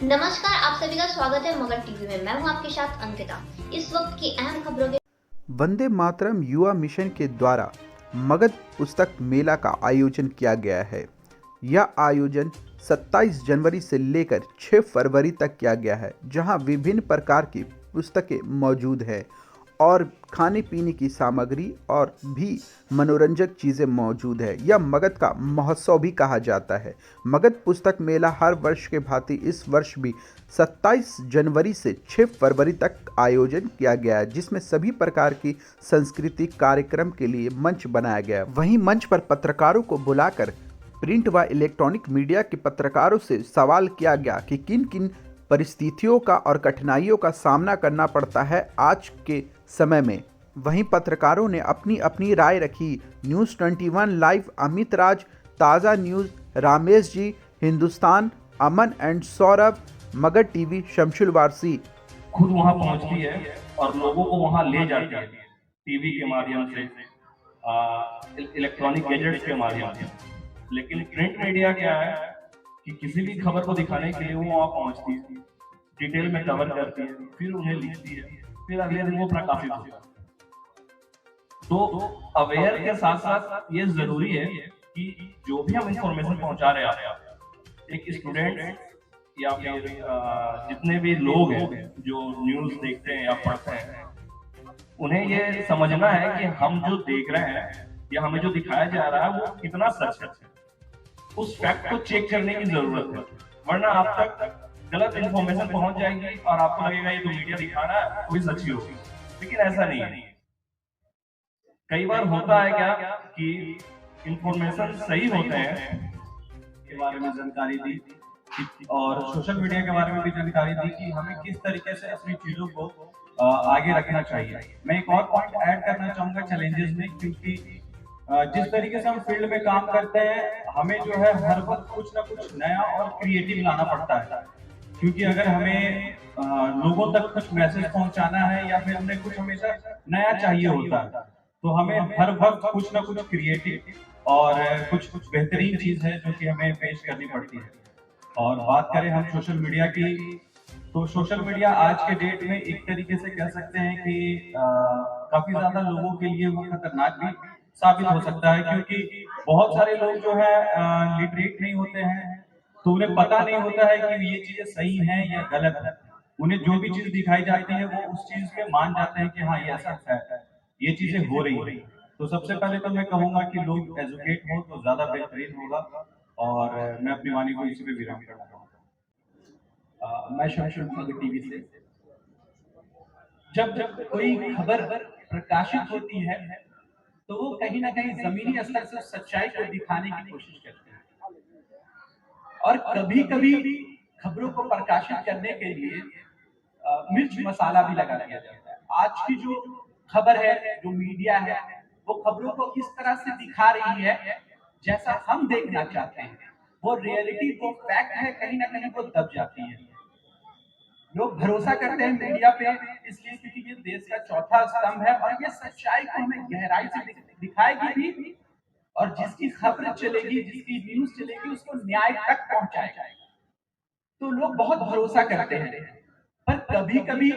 नमस्कार, आप सभी का स्वागत है मगध टीवी में। मैं हूं आपके साथ अंकिता। इस वक्त की अहम खबरों के वंदे मातरम युवा मिशन के द्वारा मगध पुस्तक मेला का आयोजन किया गया है। यह आयोजन 27 जनवरी से लेकर 6 फरवरी तक किया गया है, जहां विभिन्न प्रकार की पुस्तकें मौजूद हैं और खाने पीने की सामग्री और भी मनोरंजक चीज़ें मौजूद है। यह मगध का महोत्सव भी कहा जाता है। मगध पुस्तक मेला हर वर्ष के भांति इस वर्ष भी 27 जनवरी से 6 फरवरी तक आयोजन किया गया है, जिसमें सभी प्रकार की सांस्कृतिक कार्यक्रम के लिए मंच बनाया गया है। वहीं मंच पर पत्रकारों को बुलाकर प्रिंट व इलेक्ट्रॉनिक मीडिया के पत्रकारों से सवाल किया गया कि किन किन परिस्थितियों का और कठिनाइयों का सामना करना पड़ता है आज के समय में। वहीं पत्रकारों ने अपनी अपनी राय रखी। News 21 live Amit Raj, Taaza news Ramesh ji, Hindustan Aman and Saurabh, Magadh TV Shamshul Warsi. खुद वहां पहुंचती है और लोगों को वहां ले जाती है टीवी के माध्यम से, इलेक्ट्रॉनिक गैजेट्स के माध्यम से। लेकिन प्रिंट मीडिया क्या है कि किसी भी खबर को दिखाने के लिए वो वहां पहुंचती है, डिटेल में कवर करती है, फिर उन्हें लिखती है, फिर अगले दिन वो प्रकाशित होता है। तो अवेयर के साथ साथ ये जरूरी है कि जो भी हम इंफॉर्मेशन पहुंचा रहे हैं, एक स्टूडेंट या फिर जितने भी लोग हैं जो न्यूज देखते हैं या पढ़ते हैं, उन्हें ये समझना है कि हम जो देख रहे हैं या हमें जो दिखाया जा रहा है वो कितना सच है। उस फैक्ट को चेक करने की जरूरत है, वरना आप तक गलत इंफॉर्मेशन पहुंच जाएगी और आपको लगेगा ये तो मीडिया दिखा रहा है, कोई सच्ची होगी, लेकिन ऐसा नहीं है। कई बार होता है क्या कि इंफॉर्मेशन सही होते हैं के बारे में जानकारी दी और सोशल मीडिया के बारे में भी जानकारी दी कि हमें किस तरीके से अपनी चीजों को आगे रखना चाहिए। मैं एक और पॉइंट ऐड करना चाहूंगा चैलेंजेस में, क्योंकि जिस तरीके से हम फील्ड में काम करते हैं, हमें जो है हर वक्त कुछ ना कुछ नया और क्रिएटिव लाना पड़ता है। क्योंकि अगर हमें लोगों तक कुछ मैसेज पहुंचाना है या फिर हमें कुछ हमेशा नया चाहिए होता है, तो हमें हर वक्त कुछ ना कुछ क्रिएटिव और कुछ कुछ बेहतरीन चीज है जो कि हमें पेश करनी पड़ती है। और बात करें हम सोशल मीडिया की, तो सोशल मीडिया आज के डेट में एक तरीके से कह सकते हैं कि काफी ज्यादा लोगों के लिए वो खतरनाक भी साबित हो सकता है, क्योंकि बहुत सारे लोग जो है लिटरेट नहीं होते हैं, तो उन्हें पता नहीं होता है कि ये चीजें सही हैं या गलत है। उन्हें जो भी चीज दिखाई जाती है वो उस चीज पे मान जाते हैं कि हाँ ये ऐसा है, ये चीजें हो रही है। तो सबसे पहले तो मैं कहूंगा कि लोग एजुकेट हो तो ज्यादा बेहतरीन होगा, और मैं अपनी वाणी को इसी पे विराम करना चाहूंगा। मैं शमशुल मगध टीवी से। जब जब कोई खबर प्रकाशित होती है तो वो कहीं ना कहीं जमीनी स्तर से सच्चाई को दिखाने की कोशिश करते हैं, और कभी कभी खबरों को प्रकाशित करने के लिए मिर्च मसाला भी लगा दिया जाता है। आज की जो खबर है, जो मीडिया है, वो खबरों को इस तरह से दिखा रही है जैसा हम देखना चाहते हैं। वो रियलिटी, वो फैक्ट है, कहीं ना कहीं वो दब जाती है। लोग भरोसा करते हैं मीडिया पे इसलिए क्योंकि ये देश का चौथा स्तंभ है और ये सच्चाई को हमें गहराई से दिखाएगी भी, और जिसकी खबर चलेगी, जिसकी न्यूज चलेगी, उसको न्याय तक पहुंचाएगा। तो लोग बहुत भरोसा करते हैं। पर कभी कभी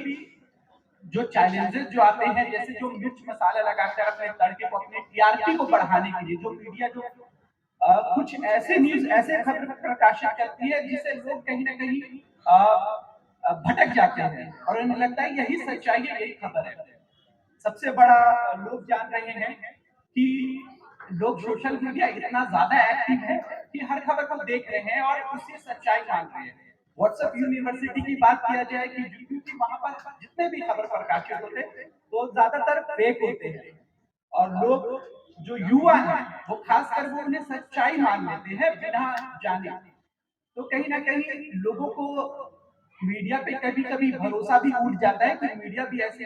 जो चैलेंजेस जो आते हैं, जैसे जो मिर्च मसाला लगाकर अपने तड़के को, अपने टीआरपी को बढ़ाने के लिए जो मीडिया जो कुछ ऐसे न्यूज, ऐसे खबर प्रकाशित करती है जिससे लोग कहीं ना कहीं भटक जाते हैं और उन्हें लगता है यही सच्चाई है, यही खबर है। सबसे बड़ा लोग जान रहे हैं कि लोग सोशल मीडिया इतना ज्यादा एक्टिव है कि हर खबर को देख रहे हैं और उससे सच्चाई मान रहे हैं। व्हाट्सएप यूनिवर्सिटी की बात किया जाए कि क्योंकि वहां पर जितने भी खबर प्रकाशित होते हैं वो ज्यादातर फेक होते हैं, और लोग जो युवा है वो खासकर वो उन्हें सच्चाई मान लेते हैं बिना जाने। तो कहीं ना कहीं लोगों को मीडिया पे कभी कभी भरोसा भी उठ जाता है कि मीडिया भी ऐसे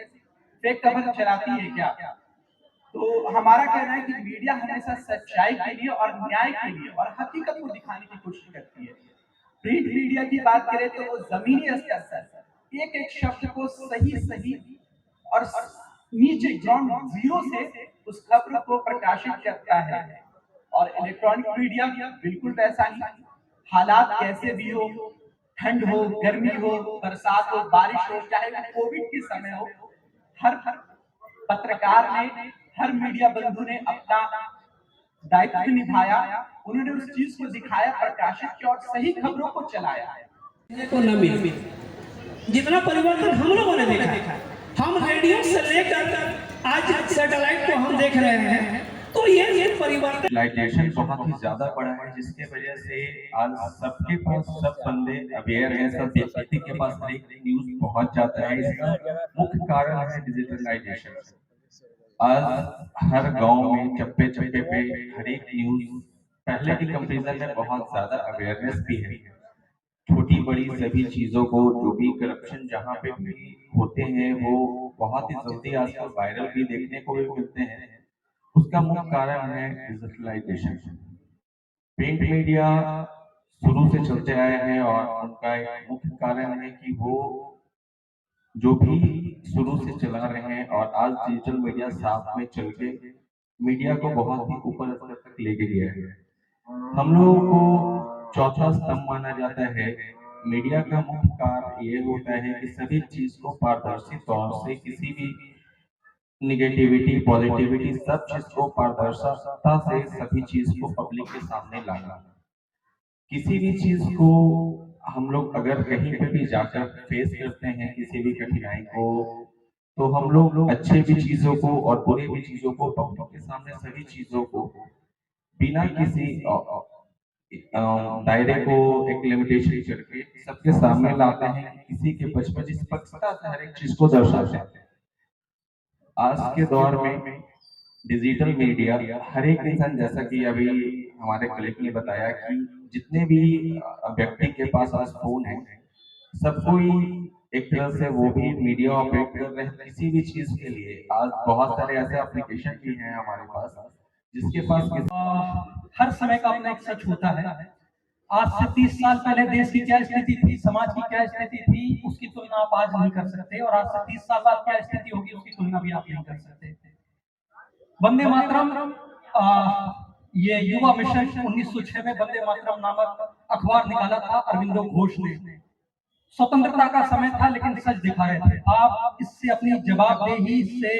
फेक खबर चलाती है क्या। तो हमारा कहना है कि मीडिया हमेशा सच्चाई के लिए और न्याय के लिए और हकीकत को दिखाने की कोशिश करती है। प्रिंट मीडिया की बात करें तो वो जमीनी स्तर पर एक एक शब्द को सही सही और नीचे ग्राउंड जीरो से उस खबर को प्रकाशित करता है। और इलेक्ट्रॉनिक मीडिया बिल्कुल वैसा ही, हालात कैसे भी हो, ठंड हो, गर्मी हो, बरसात हो, बारिश हो, चाहे वो कोविड के समय हो, हर पत्रकार ने, हर मीडिया बंधु ने अपना दायित्व निभाया। उन्होंने उस चीज को दिखाया, प्रकाशित किया और सही खबरों को चलाया। को न मिले जितना परिवर्तन हम लोगों ने देखा है, हम रेडियो से लेकर आज सैटेलाइट को हम देख रहे हैं, तो ये परिवर्तन लाइटेशन बहुत ही ज्यादा बढ़ा है, जिसके वजह से आज सबके पास सब बंदे अवेयर हैं, सब व्यक्ति के पास हर एक न्यूज पहुंच जाता है। इसका मुख्य कारण है डिजिटलाइजेशन। आज हर गांव में चप्पे चप्पे पे हर एक न्यूज पहले की कंपैरिजन में बहुत ज्यादा अवेयरनेस भी है। छोटी बड़ी सभी चीजों को, जो भी करप्शन जहाँ पे भी होते हैं, वो बहुत ही जल्दी आजकल वायरल भी देखने को भी मिलते हैं। उसका मुख्य कारण है डिजिटलाइजेशन। प्रिंट मीडिया शुरू से चलते आए हैं और उनका एक मुख्य कारण है कि वो जो भी शुरू से चला रहे हैं और आज डिजिटल मीडिया साथ में चल के मीडिया को बहुत ही ऊपर स्तर तक लेके गया है। हम लोगों को चौथा स्तंभ माना जाता है। मीडिया का मुख्य कार्य ये होता है कि सभी चीज को पारदर्शी तौर से, किसी भी निगेटिविटी पॉजिटिविटी सब चीज को पारदर्शिता से सभी चीज को पब्लिक के सामने लाना। किसी भी चीज को हम लोग अगर कहीं पे भी जाकर फेस करते हैं किसी भी कठिनाई को, तो हम लोग अच्छे भी चीजों को और बुरे भी चीजों को पब्लिक के सामने सभी चीजों को बिना किसी दायरे को एक लिमिटेशन करके सबके सामने लाते हैं। किसी के बचपन निष्पक्षता से हर एक चीज को दर्शाते हैं। आज के दौर में डिजिटल मीडिया हर एक इंसान, जैसा कि अभी हमारे कलीग ने बताया कि जितने भी व्यक्ति के पास आज फोन है, सब कोई एक तरह से वो भी मीडिया ऑपरेट कर रहे हैं किसी भी चीज के लिए। आज बहुत सारे ऐसे एप्लीकेशन भी हैं हमारे पास जिसके पास हर समय का अपना एक सच होता है। आज से 30 साल पहले देश की क्या स्थिति थी, समाज की क्या स्थिति थी, उसकी तुलना आप आज नहीं कर सकते, और आज से 30 साल बाद क्या स्थिति होगी उसकी तुलना भी आप नहीं कर सकते। वंदे मातरम, ये युवा मिशन 1906 में वंदे मातरम नामक अखबार निकाला था अरविंदो घोष ने। स्वतंत्रता का समय था लेकिन सच दिखा रहे थे। आप इससे अपनी जवाबदेही से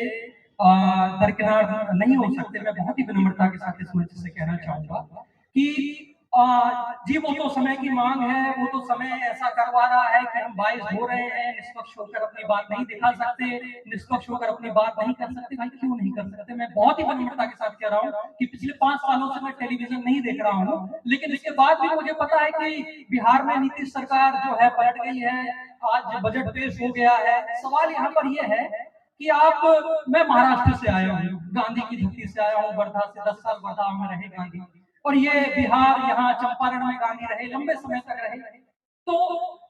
दरकिनार नहीं हो सकते। मैं बहुत ही विनम्रता के साथ इस मंच से कहना चाहूंगा कि जी वो तो समय की मांग है, वो तो समय ऐसा करवा रहा है कि हम बाइस हो रहे हैं, निष्पक्ष होकर अपनी बात नहीं दिखा सकते, निष्पक्ष होकर अपनी बात नहीं कर सकते। भाई क्यों नहीं कर सकते? मैं बहुत ही विनम्रता के साथ कह रहा हूँ कि पिछले 5 सालों से मैं टेलीविजन नहीं देख रहा हूँ, लेकिन इसके बाद भी मुझे पता है कि बिहार में नीतीश सरकार जो है पलट गई है, आज बजट पेश हो गया है। सवाल यहाँ पर यह है कि मैं महाराष्ट्र से आया हूँ, गांधी की धरती से आया हूँ, वर्धा से 10 साल वर्धा में रहे गांधी, और ये बिहार, यहाँ चंपारण में गांधी रहे, लंबे समय तक रहे। तो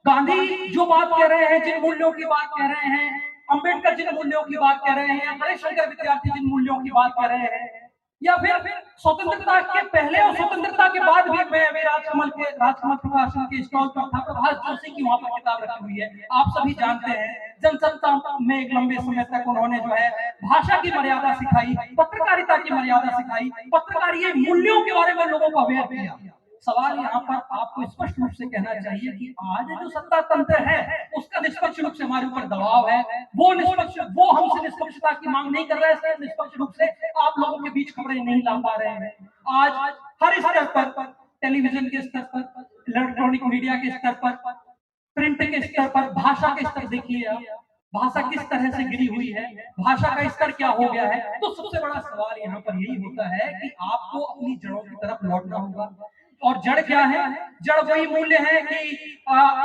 गांधी जो बात कह रहे हैं, जिन मूल्यों की बात कह रहे हैं, अंबेडकर जिन मूल्यों की बात कह रहे हैं, गणेश शंकर विद्यार्थी जिन मूल्यों की बात कर रहे हैं, या फिर स्वतंत्रता के पहले और स्वतंत्रता के बाद भी मैं अभी राजकमल प्रकाशन के स्टॉल पर था, प्रभाष जोशी की वहां पर किताब रखी हुई है, आप सभी जानते हैं। जनसंता में एक लंबे समय तक उन्होंने जो है भाषा की मर्यादा सिखाई, पत्रकारिता की मर्यादा सिखाई, पत्रकारिता मूल्यों के बारे में लोगों को अवेयर किया। सवाल यहाँ पर आपको स्पष्ट रूप से कहना चाहिए कि आज जो सत्ता तंत्र है उसका निष्पक्ष रूप से हमारे ऊपर दबाव है। वो हमसे निष्पक्षता की मांग नहीं कर रहे हैं, निष्पक्ष रूप से आप लोगों के बीच खबरें नहीं ला पा रहे हैं। आज हर स्तर पर, टेलीविजन के स्तर पर, इलेक्ट्रॉनिक मीडिया के स्तर पर, प्रिंट के स्तर पर, भाषा के स्तर देखिए आप, भाषा किस तरह से गिरी हुई है, भाषा का स्तर क्या हो गया है। तो सबसे बड़ा सवाल यहाँ पर यही होता है कि आपको अपनी जड़ों की तरफ लौटना होगा। और जड़ क्या है? जड़ वही मूल्य है कि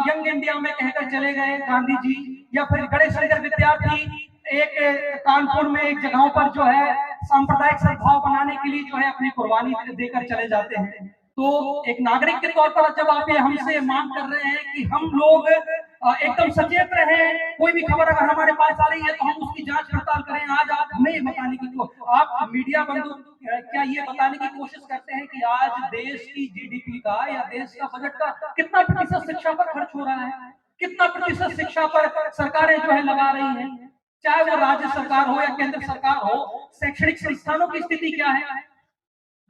यंग इंडिया में कहकर चले गए गांधी जी, या फिर गणेश शंकर विद्यार्थी एक कानपुर में एक जगहों पर जो है सांप्रदायिक सद्भाव बनाने के लिए जो है अपनी कुर्बानी देकर चले जाते हैं। तो एक नागरिक के तौर पर जब आप ये हमसे मांग कर रहे हैं कि हम लोग एकदम सचेत रहें, कोई भी खबर अगर हमारे पास आ रही है तो हम उसकी जांच पड़ताल करें, आज आप हमें ये बताने की, तो आप मीडिया बंधु क्या ये बताने की कोशिश करते हैं कि आज देश की जीडीपी का या देश का बजट का कितना प्रतिशत शिक्षा पर खर्च हो रहा है, कितना प्रतिशत शिक्षा पर सरकारें जो है लगा रही हैं, चाहे वो राज्य सरकार हो या केंद्र सरकार हो। शैक्षणिक संस्थानों की स्थिति क्या है?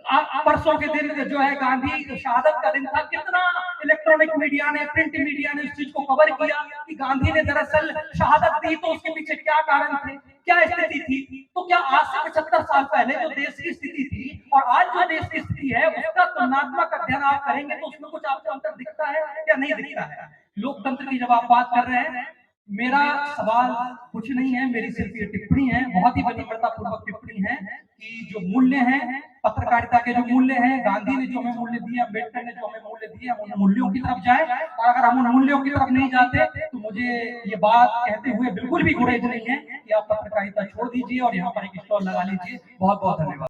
परसों के दिन जो है गांधी शहादत का दिन था, कितना इलेक्ट्रॉनिक मीडिया ने, प्रिंट मीडिया ने इस चीज को कवर किया कि गांधी ने दरअसल शहादत दी तो उसके पीछे क्या कारण थे, क्या स्थिति थी। तो क्या आज से 75 साल पहले जो देश की स्थिति थी और आज जो देश की स्थिति है उसका तुलनात्मक अध्ययन आप करेंगे तो उसमें कुछ आपको अंतर दिखता है या नहीं दिखता है। लोकतंत्र की जब आप बात कर रहे हैं, मेरा सवाल कुछ नहीं है, मेरी सिर्फ ये टिप्पणी है, बहुत ही विनम्रता पूर्वक टिप्पणी है कि जो मूल्य हैं, पत्रकारिता के जो मूल्य हैं, गांधी ने जो हमें मूल्य दिए, अम्बेडकर ने जो हमें मूल्य दिए, हम उन मूल्यों की तरफ जाएं। और अगर हम उन मूल्यों की तरफ नहीं जाते तो मुझे ये बात कहते हुए बिल्कुल भी गुरेज नहीं है कि आप पत्रकारिता छोड़ दीजिए और यहाँ पर एक स्टॉल लगा लीजिए। बहुत बहुत धन्यवाद।